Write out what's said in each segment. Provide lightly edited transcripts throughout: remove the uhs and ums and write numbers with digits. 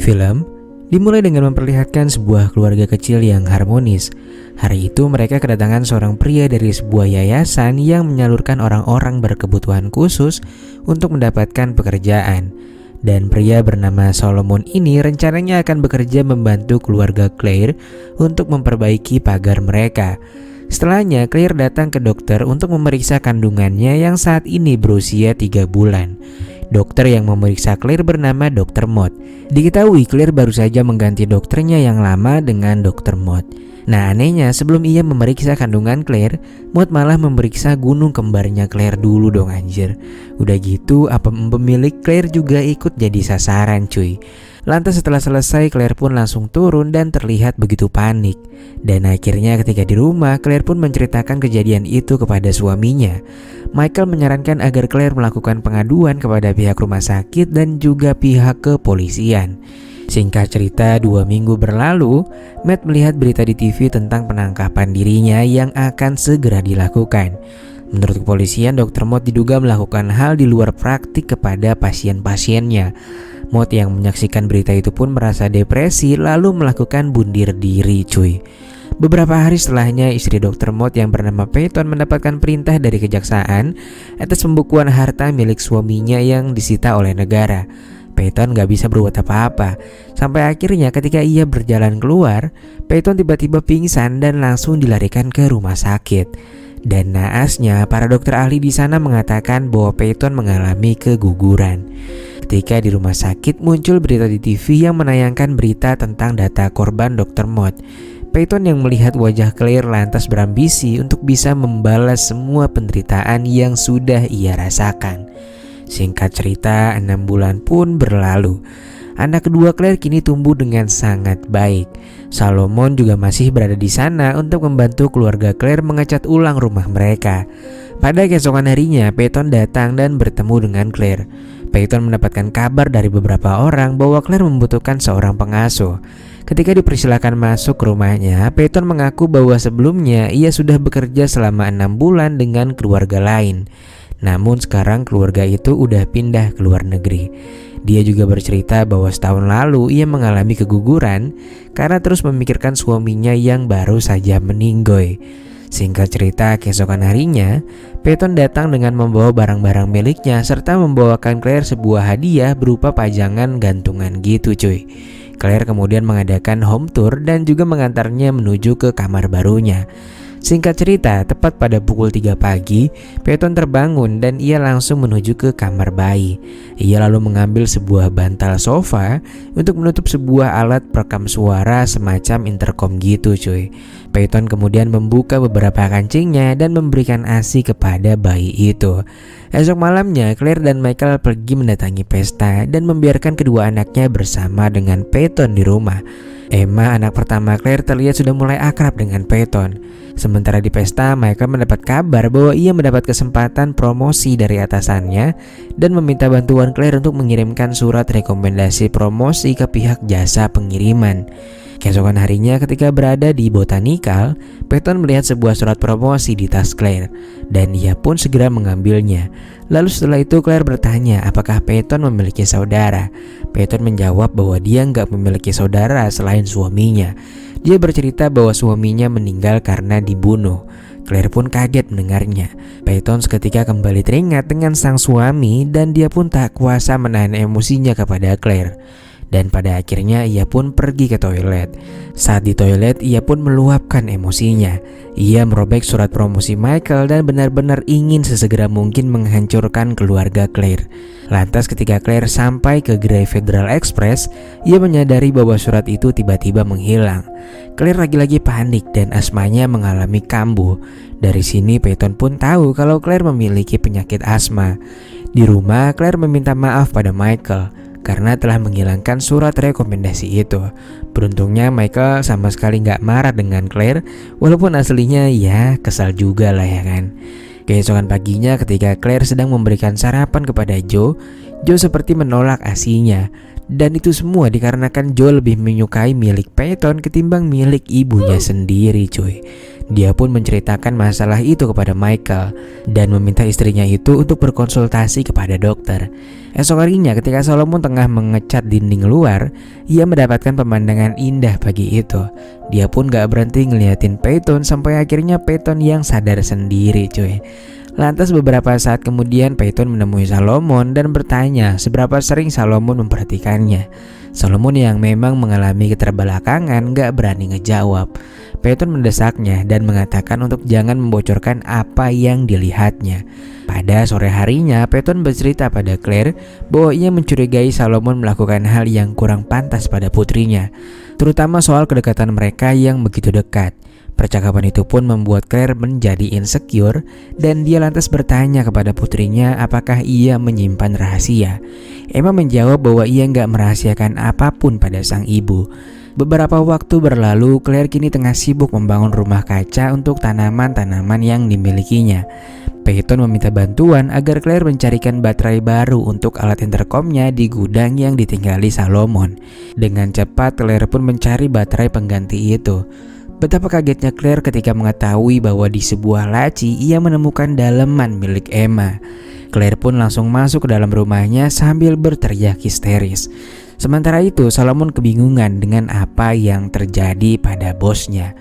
Film dimulai dengan memperlihatkan sebuah keluarga kecil yang harmonis. Hari itu mereka kedatangan seorang pria dari sebuah yayasan yang menyalurkan orang-orang berkebutuhan khusus untuk mendapatkan pekerjaan. Dan pria bernama Solomon ini rencananya akan bekerja membantu keluarga Claire untuk memperbaiki pagar mereka. Setelahnya Claire datang ke dokter untuk memeriksa kandungannya yang saat ini berusia 3 bulan. Dokter yang memeriksa Claire bernama Dr. Mott. Diketahui Claire baru saja mengganti dokternya yang lama dengan Dr. Mott. Nah, anehnya sebelum ia memeriksa kandungan Claire, Mott malah memeriksa gunung kembarnya Claire dulu dong anjir. Udah gitu apa pemilik Claire juga ikut jadi sasaran cuy. Lantas setelah selesai Claire pun langsung turun dan terlihat begitu panik. Dan akhirnya ketika di rumah Claire pun menceritakan kejadian itu kepada suaminya. Michael menyarankan agar Claire melakukan pengaduan kepada pihak rumah sakit dan juga pihak kepolisian. Singkat cerita, 2 minggu berlalu, Matt melihat berita di TV tentang penangkapan dirinya yang akan segera dilakukan. Menurut kepolisian, Dr. Mott diduga melakukan hal di luar praktik kepada pasien-pasiennya. Mott yang menyaksikan berita itu pun merasa depresi lalu melakukan bunuh diri cuy. Beberapa hari setelahnya, istri Dr. Mott yang bernama Peyton mendapatkan perintah dari kejaksaan atas pembukuan harta milik suaminya yang disita oleh negara. Peyton gak bisa berbuat apa-apa. Sampai akhirnya ketika ia berjalan keluar, Peyton tiba-tiba pingsan dan langsung dilarikan ke rumah sakit. Dan naasnya, para dokter ahli di sana mengatakan bahwa Peyton mengalami keguguran. Ketika di rumah sakit muncul berita di TV yang menayangkan berita tentang data korban Dr. Mott. Peyton yang melihat wajah Claire lantas berambisi untuk bisa membalas semua penderitaan yang sudah ia rasakan. Singkat cerita, 6 bulan pun berlalu. Anak kedua Claire kini tumbuh dengan sangat baik. Solomon juga masih berada di sana untuk membantu keluarga Claire mengecat ulang rumah mereka. Pada keesokan harinya, Peyton datang dan bertemu dengan Claire. Peyton mendapatkan kabar dari beberapa orang bahwa Claire membutuhkan seorang pengasuh. Ketika dipersilakan masuk ke rumahnya, Peyton mengaku bahwa sebelumnya ia sudah bekerja selama 6 bulan dengan keluarga lain. Namun sekarang keluarga itu udah pindah ke luar negeri. Dia juga bercerita bahwa setahun lalu ia mengalami keguguran karena terus memikirkan suaminya yang baru saja meninggoy. Singkat cerita, keesokan harinya Peyton datang dengan membawa barang-barang miliknya serta membawakan Claire sebuah hadiah berupa pajangan gantungan gitu cuy. Claire kemudian mengadakan home tour dan juga mengantarnya menuju ke kamar barunya. Singkat cerita, tepat pada pukul 3 pagi, Peyton terbangun dan ia langsung menuju ke kamar bayi. Ia lalu mengambil sebuah bantal sofa untuk menutup sebuah alat perekam suara semacam intercom gitu cuy. Peyton kemudian membuka beberapa kancingnya dan memberikan ASI kepada bayi itu. Esok malamnya, Claire dan Michael pergi mendatangi pesta dan membiarkan kedua anaknya bersama dengan Peyton di rumah. Emma, anak pertama Claire, terlihat sudah mulai akrab dengan Peyton. Sementara di pesta, Michael mendapat kabar bahwa ia mendapat kesempatan promosi dari atasannya dan meminta bantuan Claire untuk mengirimkan surat rekomendasi promosi ke pihak jasa pengiriman. Keesokan harinya ketika berada di Botanical, Peyton melihat sebuah surat promosi di tas Claire dan ia pun segera mengambilnya. Lalu setelah itu Claire bertanya apakah Peyton memiliki saudara. Peyton menjawab bahwa dia nggak memiliki saudara selain suaminya. Dia bercerita bahwa suaminya meninggal karena dibunuh. Claire pun kaget mendengarnya. Peyton seketika kembali teringat dengan sang suami dan dia pun tak kuasa menahan emosinya kepada Claire. Dan pada akhirnya ia pun pergi ke toilet. Saat di toilet ia pun meluapkan emosinya. Ia merobek surat promosi Michael dan benar-benar ingin sesegera mungkin menghancurkan keluarga Claire. Lantas ketika Claire sampai ke gerai Federal Express, ia menyadari bahwa surat itu tiba-tiba menghilang. Claire lagi-lagi panik dan asmanya mengalami kambuh. Dari sini Peyton pun tahu kalau Claire memiliki penyakit asma. Di rumah Claire meminta maaf pada Michael karena telah menghilangkan surat rekomendasi itu. Beruntungnya Michael sama sekali gak marah dengan Claire, walaupun aslinya ya kesal juga lah ya kan. Keesokan paginya ketika Claire sedang memberikan sarapan kepada Joe seperti menolak ASI-nya. Dan itu semua dikarenakan Joe lebih menyukai milik Peyton ketimbang milik ibunya sendiri cuy. Dia pun menceritakan masalah itu kepada Michael dan meminta istrinya itu untuk berkonsultasi kepada dokter. Esok harinya ketika Solomon tengah mengecat dinding luar, ia mendapatkan pemandangan indah pagi itu. Dia pun gak berhenti ngeliatin Peyton sampai akhirnya Peyton yang sadar sendiri cuy. Lantas beberapa saat kemudian Peyton menemui Solomon dan bertanya seberapa sering Solomon memperhatikannya. Solomon yang memang mengalami keterbelakangan gak berani ngejawab. Peyton mendesaknya dan mengatakan untuk jangan membocorkan apa yang dilihatnya. Pada sore harinya Peyton bercerita pada Claire bahwa ia mencurigai Solomon melakukan hal yang kurang pantas pada putrinya, terutama soal kedekatan mereka yang begitu dekat. Percakapan itu pun membuat Claire menjadi insecure dan dia lantas bertanya kepada putrinya apakah ia menyimpan rahasia. Emma menjawab bahwa ia nggak merahasiakan apapun pada sang ibu. Beberapa waktu berlalu, Claire kini tengah sibuk membangun rumah kaca untuk tanaman-tanaman yang dimilikinya. Peyton meminta bantuan agar Claire mencarikan baterai baru untuk alat intercomnya di gudang yang ditinggali Solomon. Dengan cepat Claire pun mencari baterai pengganti itu. Betapa kagetnya Claire ketika mengetahui bahwa di sebuah laci ia menemukan daleman milik Emma. Claire pun langsung masuk ke dalam rumahnya sambil berteriak histeris. Sementara itu Solomon kebingungan dengan apa yang terjadi pada bosnya.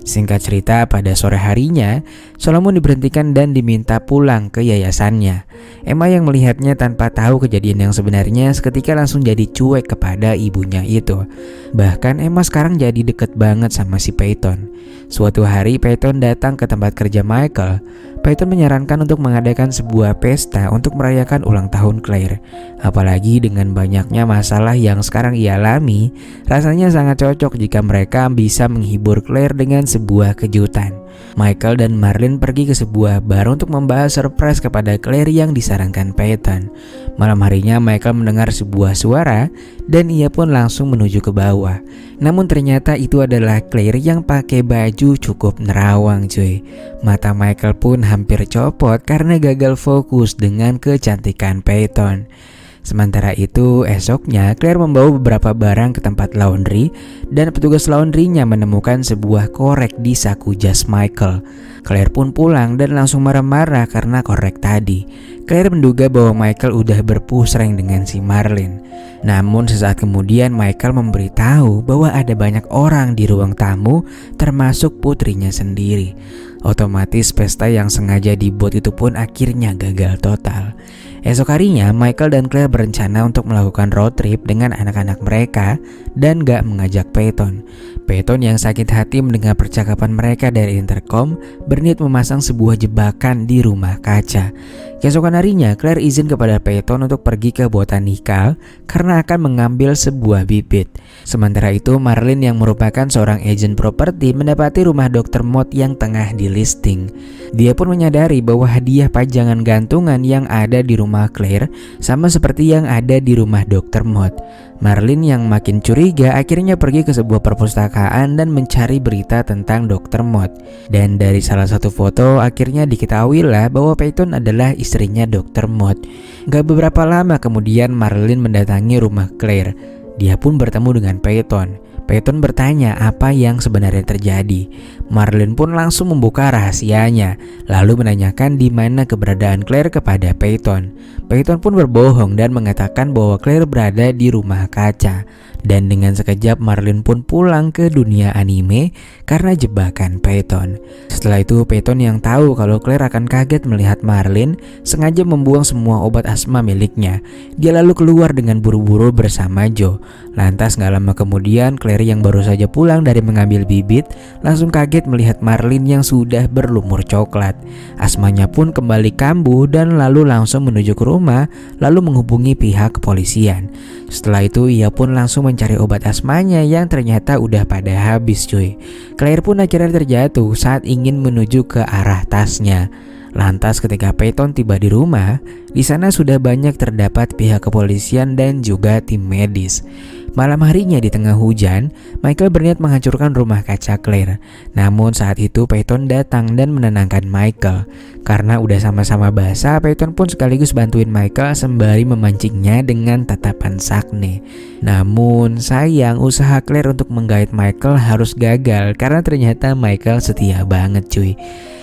Singkat cerita, pada sore harinya Solomon diberhentikan dan diminta pulang ke yayasannya. Emma yang melihatnya tanpa tahu kejadian yang sebenarnya seketika langsung jadi cuek kepada ibunya itu. Bahkan Emma sekarang jadi deket banget sama si Peyton. Suatu hari Peyton datang ke tempat kerja Michael. Peyton menyarankan untuk mengadakan sebuah pesta untuk merayakan ulang tahun Claire. Apalagi dengan banyaknya masalah yang sekarang ia alami, rasanya sangat cocok jika mereka bisa menghibur Claire dengan sebuah kejutan. Michael dan Marlene pergi ke sebuah bar untuk membahas surprise kepada Claire yang disarankan Peyton. Malam harinya Michael mendengar sebuah suara dan ia pun langsung menuju ke bawah. Namun ternyata itu adalah Claire yang pakai baju cukup nerawang cuy. Mata Michael pun hampir copot karena gagal fokus dengan kecantikan Peyton. Sementara itu, esoknya Claire membawa beberapa barang ke tempat laundry dan petugas laundrynya menemukan sebuah korek di saku jas Michael. Claire pun pulang dan langsung marah-marah karena korek tadi. Claire menduga bahwa Michael udah berpusreng dengan si Marlene. Namun sesaat kemudian Michael memberitahu bahwa ada banyak orang di ruang tamu termasuk putrinya sendiri. Otomatis pesta yang sengaja dibuat itu pun akhirnya gagal total. Esok harinya Michael dan Claire berencana untuk melakukan road trip dengan anak-anak mereka dan gak mengajak Peyton. Peyton yang sakit hati mendengar percakapan mereka dari intercom berniat memasang sebuah jebakan di rumah kaca. Keesokan harinya Claire izin kepada Peyton untuk pergi ke botanikal karena akan mengambil sebuah bibit. Sementara itu Marlene yang merupakan seorang agen properti mendapati rumah Dr. Mott yang tengah di listing. Dia pun menyadari bahwa hadiah pajangan gantungan yang ada di rumah Claire sama seperti yang ada di rumah Dr. Mott. Marlene yang makin curiga akhirnya pergi ke sebuah perpustakaan dan mencari berita tentang Dr. Mott. Dan dari salah satu foto akhirnya diketahuilah bahwa Peyton adalah istrinya Dr. Mott. Gak beberapa lama kemudian Marlene mendatangi rumah Claire. Dia pun bertemu dengan Peyton. Peyton bertanya apa yang sebenarnya terjadi. Marlene pun langsung membuka rahasianya, lalu menanyakan di mana keberadaan Claire kepada Peyton. Peyton pun berbohong dan mengatakan bahwa Claire berada di rumah kaca. Dan dengan sekejap Marlene pun pulang ke dunia anime karena jebakan Peyton. Setelah itu Peyton yang tahu kalau Claire akan kaget melihat Marlene sengaja membuang semua obat asma miliknya. Dia lalu keluar dengan buru-buru bersama Joe. Lantas gak lama kemudian Claire yang baru saja pulang dari mengambil bibit langsung kaget melihat Marlene yang sudah berlumur coklat. Asmanya pun kembali kambuh dan lalu langsung menuju ke rumah lalu menghubungi pihak kepolisian. Setelah itu ia pun langsung mencari obat asmanya yang ternyata udah pada habis cuy. Claire pun akhirnya terjatuh saat ingin menuju ke arah tasnya. Lantas ketika Peyton tiba di rumah, di sana sudah banyak terdapat pihak kepolisian dan juga tim medis. Malam harinya di tengah hujan, Michael berniat menghancurkan rumah kaca Claire. Namun saat itu Peyton datang dan menenangkan Michael. Karena udah sama-sama basah, Peyton pun sekaligus bantuin Michael sembari memancingnya dengan tatapan sakne. Namun sayang, usaha Claire untuk menggait Michael harus gagal karena ternyata Michael setia banget cuy.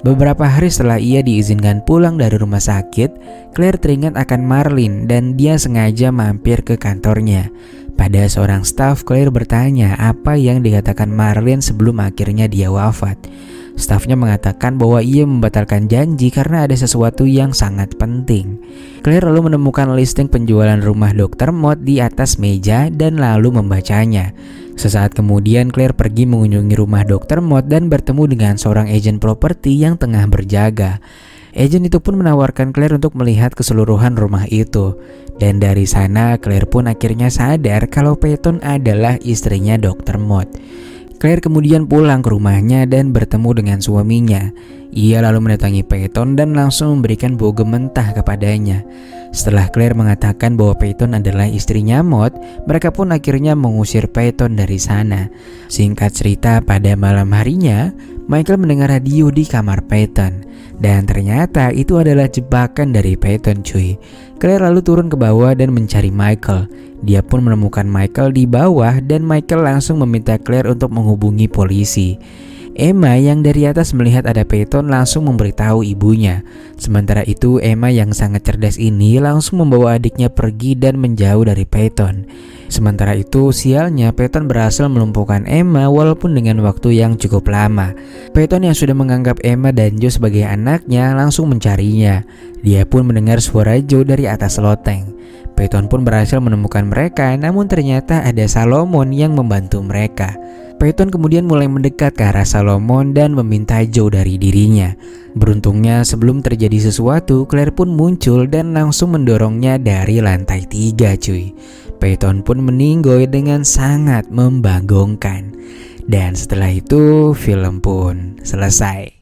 Beberapa hari setelah ia diizinkan pulang dari rumah sakit, Claire teringat akan Marlene dan dia sengaja mampir ke kantornya. Pada seorang staf, Claire bertanya apa yang dikatakan Marlene sebelum akhirnya dia wafat. Stafnya mengatakan bahwa ia membatalkan janji karena ada sesuatu yang sangat penting. Claire lalu menemukan listing penjualan rumah Dr. Mott di atas meja dan lalu membacanya. Sesaat kemudian Claire pergi mengunjungi rumah Dr. Mott dan bertemu dengan seorang agen properti yang tengah berjaga. Agen itu pun menawarkan Claire untuk melihat keseluruhan rumah itu. Dan dari sana Claire pun akhirnya sadar kalau Peyton adalah istrinya Dr. Mott. Claire kemudian pulang ke rumahnya dan bertemu dengan suaminya. Ia lalu mendatangi Peyton dan langsung memberikan bogem mentah kepadanya. Setelah Claire mengatakan bahwa Peyton adalah istrinya Mott, mereka pun akhirnya mengusir Peyton dari sana. Singkat cerita, pada malam harinya, Michael mendengar radio di kamar Peyton. Dan ternyata itu adalah jebakan dari Peyton cuy. Claire lalu turun ke bawah dan mencari Michael. Dia pun menemukan Michael di bawah dan Michael langsung meminta Claire untuk menghubungi polisi. Emma yang dari atas melihat ada Peyton langsung memberitahu ibunya. Sementara itu Emma yang sangat cerdas ini langsung membawa adiknya pergi dan menjauh dari Peyton. Sementara itu sialnya Peyton berhasil melumpuhkan Emma walaupun dengan waktu yang cukup lama. Peyton yang sudah menganggap Emma dan Joe sebagai anaknya langsung mencarinya. Dia pun mendengar suara Joe dari atas loteng. Peyton pun berhasil menemukan mereka, namun ternyata ada Salomon yang membantu mereka. Peyton kemudian mulai mendekat ke arah Salomon dan meminta Joe dari dirinya. Beruntungnya sebelum terjadi sesuatu, Claire pun muncul dan langsung mendorongnya dari lantai 3 cuy. Peyton pun meninggoy dengan sangat membanggongkan. Dan setelah itu film pun selesai.